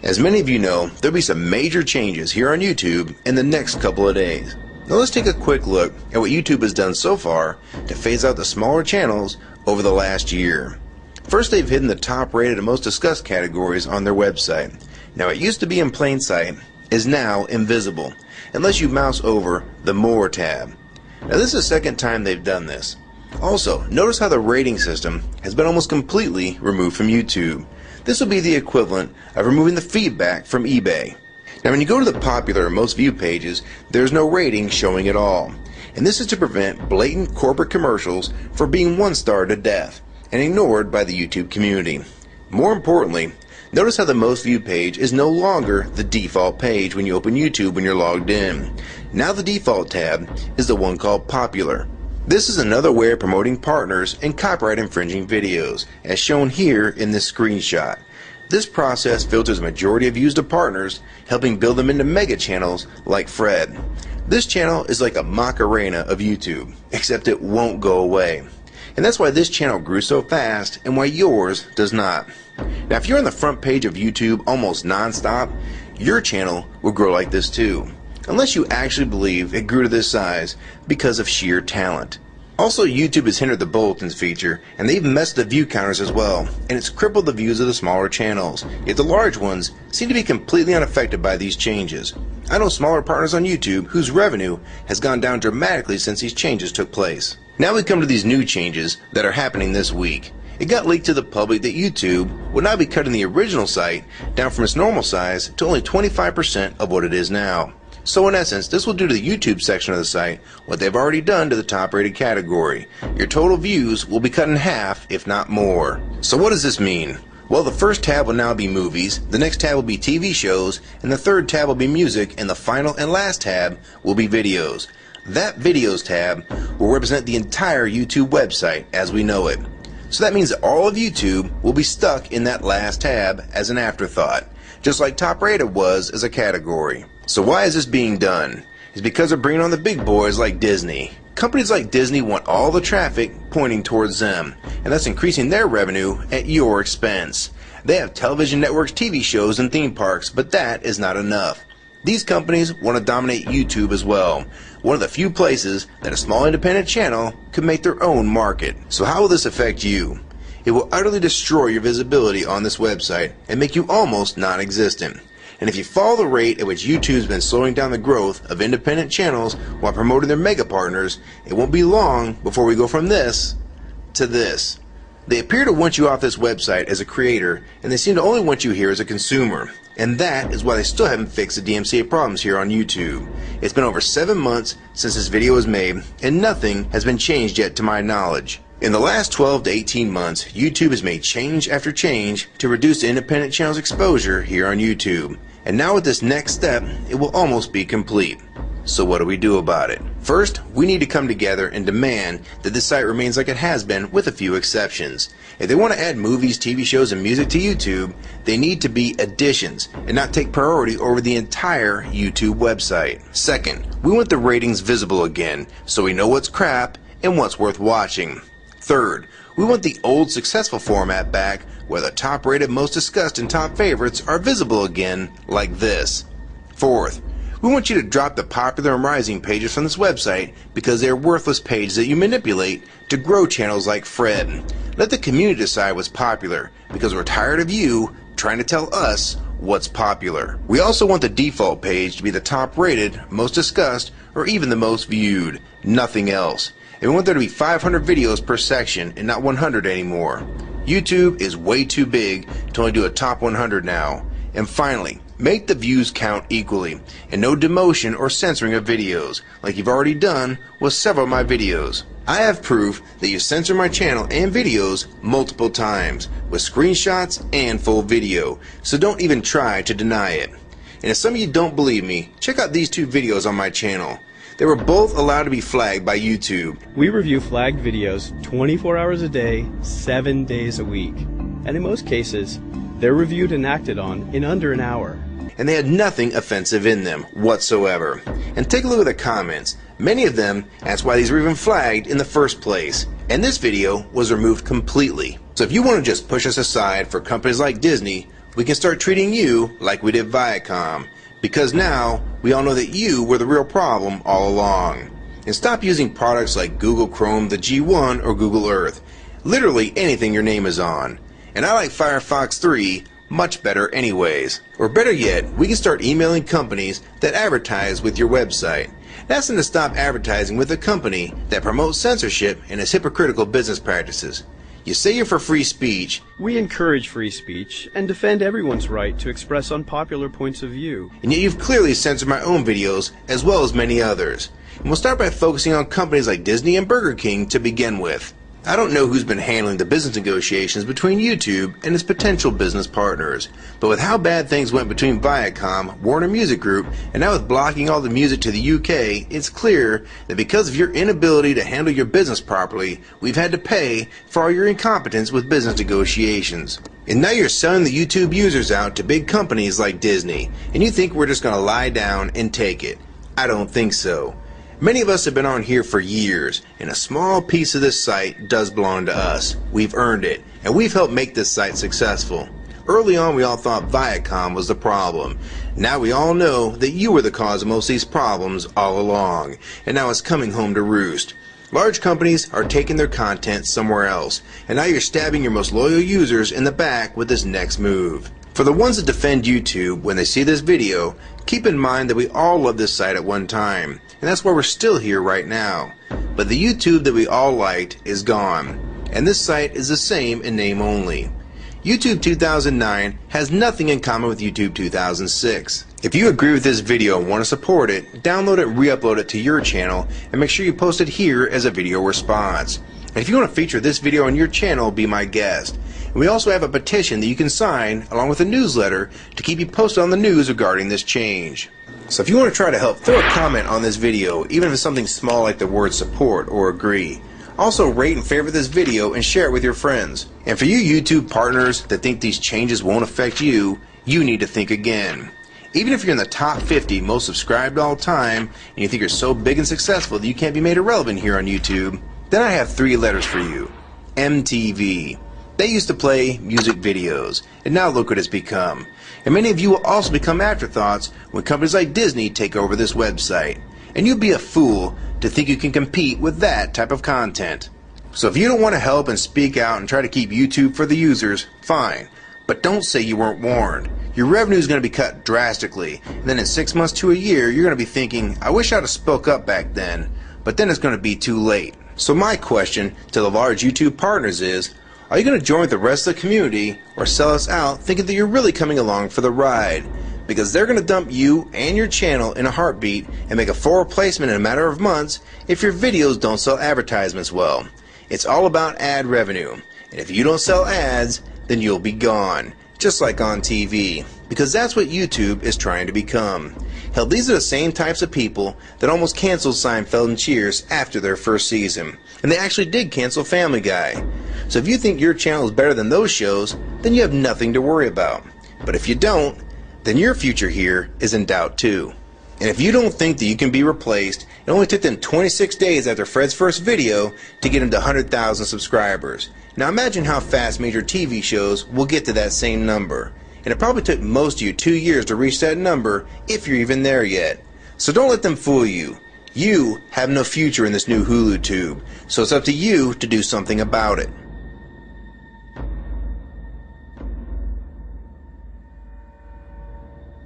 As many of you know, there'll be some major changes here on YouTube in the next couple of days. Now let's take a quick look at what YouTube has done so far to phase out the smaller channels over the last year. First, they've hidden the top rated and most discussed categories on their website. Now it used to be in plain sight, is now invisible, unless you mouse over the More tab. Now this is the second time they've done this. Also, notice how the rating system has been almost completely removed from YouTube. This will be the equivalent of removing the feedback from eBay. Now when you go to the popular or most viewed pages, there's no rating showing at all. And this is to prevent blatant corporate commercials for being one-starred to death and ignored by the YouTube community. More importantly, notice how the most viewed page is no longer the default page when you open YouTube when you're logged in. Now the default tab is the one called Popular. This is another way of promoting partners and copyright infringing videos, as shown here in this screenshot. This process filters a majority of views to partners, helping build them into mega channels like Fred. This channel is like a Macarena of YouTube, except it won't go away. And that's why this channel grew so fast and why yours does not. Now if you're on the front page of YouTube almost non-stop, your channel will grow like this too. Unless you actually believe it grew to this size because of sheer talent. Also, YouTube has hindered the bulletins feature, and they've messed the view counters as well, and it's crippled the views of the smaller channels. Yet the large ones seem to be completely unaffected by these changes. I know smaller partners on YouTube whose revenue has gone down dramatically since these changes took place. Now we come to these new changes that are happening this week. It got leaked to the public that YouTube would now be cutting the original site down from its normal size to only 25% of what it is now. So in essence, this will do to the YouTube section of the site what they've already done to the top rated category. Your total views will be cut in half, if not more. So what does this mean? Well, the first tab will now be movies, the next tab will be TV shows, and the third tab will be music, and the final and last tab will be videos. That videos tab will represent the entire YouTube website as we know it. So that means that all of YouTube will be stuck in that last tab as an afterthought, just like top rated was as a category. So why is this being done? It's because they're bringing on the big boys like Disney. Companies like Disney want all the traffic pointing towards them, and that's increasing their revenue at your expense. They have television networks, TV shows, and theme parks, but that is not enough. These companies want to dominate YouTube as well, one of the few places that a small independent channel could make their own market. So how will this affect you? It will utterly destroy your visibility on this website and make you almost non-existent. And if you follow the rate at which YouTube's been slowing down the growth of independent channels while promoting their mega partners, it won't be long before we go from this to this. They appear to want you off this website as a creator, and they seem to only want you here as a consumer. And that is why they still haven't fixed the DMCA problems here on YouTube. It's been over 7 months since this video was made, and nothing has been changed yet to my knowledge. In the last 12 to 18 months, YouTube has made change after change to reduce the independent channel's exposure here on YouTube. And now with this next step, it will almost be complete. So what do we do about it? First, we need to come together and demand that this site remains like it has been with a few exceptions. If they want to add movies, TV shows, and music to YouTube, they need to be additions and not take priority over the entire YouTube website. Second, we want the ratings visible again so we know what's crap and what's worth watching. Third, we want the old successful format back where the top rated, most discussed, and top favorites are visible again like this. Fourth, we want you to drop the popular and rising pages from this website because they are worthless pages that you manipulate to grow channels like Fred. Let the community decide what's popular because we're tired of you trying to tell us what's popular. We also want the default page to be the top rated, most discussed, or even the most viewed. Nothing else. And we want there to be 500 videos per section and not 100 anymore. YouTube is way too big to only do a top 100 now. And finally, make the views count equally, and no demotion or censoring of videos, like you've already done with several of my videos. I have proof that you censor my channel and videos multiple times, with screenshots and full video, so don't even try to deny it. And if some of you don't believe me, check out these two videos on my channel. They were both allowed to be flagged by YouTube. We review flagged videos 24 hours a day, 7 days a week. And in most cases, they're reviewed and acted on in under an hour. And they had nothing offensive in them whatsoever. And take a look at the comments. Many of them asked why these were even flagged in the first place. And this video was removed completely. So if you want to just push us aside for companies like Disney, we can start treating you like we did Viacom, because now we all know that you were the real problem all along. And stop using products like Google Chrome, the G1, or Google Earth. Literally anything your name is on. And I like Firefox 3 much better anyways. Or better yet, we can start emailing companies that advertise with your website. Ask them to stop advertising with a company that promotes censorship and has hypocritical business practices. You say you're for free speech. We encourage free speech and defend everyone's right to express unpopular points of view. And yet you've clearly censored my own videos as well as many others. And we'll start by focusing on companies like Disney and Burger King to begin with. I don't know who's been handling the business negotiations between YouTube and its potential business partners, but with how bad things went between Viacom, Warner Music Group, and now with blocking all the music to the UK, it's clear that because of your inability to handle your business properly, we've had to pay for all your incompetence with business negotiations. And now you're selling the YouTube users out to big companies like Disney, and you think we're just going to lie down and take it. I don't think so. Many of us have been on here for years, and a small piece of this site does belong to us. We've earned it, and we've helped make this site successful. Early on, we all thought Viacom was the problem. Now we all know that you were the cause of most of these problems all along, and now it's coming home to roost. Large companies are taking their content somewhere else, and now you're stabbing your most loyal users in the back with this next move. For the ones that defend YouTube when they see this video, keep in mind that we all loved this site at one time, and that's why we're still here right now. But the YouTube that we all liked is gone, and this site is the same in name only. YouTube 2009 has nothing in common with YouTube 2006. If you agree with this video and want to support it, download it, re-upload it to your channel, and make sure you post it here as a video response. And if you want to feature this video on your channel, be my guest. And we also have a petition that you can sign along with a newsletter to keep you posted on the news regarding this change. So if you want to try to help, throw a comment on this video, even if it's something small like the word support or agree. Also rate and favorite this video and share it with your friends. And for you YouTube partners that think these changes won't affect you, you need to think again. Even if you're in the top 50 most subscribed all time and you think you're so big and successful that you can't be made irrelevant here on YouTube, then I have 3 letters for you. MTV. They used to play music videos, and now look what it's become. And many of you will also become afterthoughts when companies like Disney take over this website. And you'd be a fool to think you can compete with that type of content. So if you don't want to help and speak out and try to keep YouTube for the users, fine. But don't say you weren't warned. Your revenue is going to be cut drastically, and then in 6 months to a year, you're going to be thinking, I wish I'd have spoke up back then. But then it's going to be too late. So my question to the large YouTube partners is, are you going to join with the rest of the community or sell us out thinking that you're really coming along for the ride? Because they're going to dump you and your channel in a heartbeat and make a full replacement in a matter of months if your videos don't sell advertisements well. It's all about ad revenue. And if you don't sell ads, then you'll be gone. Just like on TV. Because that's what YouTube is trying to become. Hell, these are the same types of people that almost canceled Seinfeld and Cheers after their first season. And they actually did cancel Family Guy. So if you think your channel is better than those shows, then you have nothing to worry about. But if you don't, then your future here is in doubt too. And if you don't think that you can be replaced, it only took them 26 days after Fred's first video to get him to 100,000 subscribers. Now imagine how fast major TV shows will get to that same number. And it probably took most of you 2 years to reach that number, if you're even there yet. So don't let them fool you. You have no future in this new Hulu tube, so it's up to you to do something about it.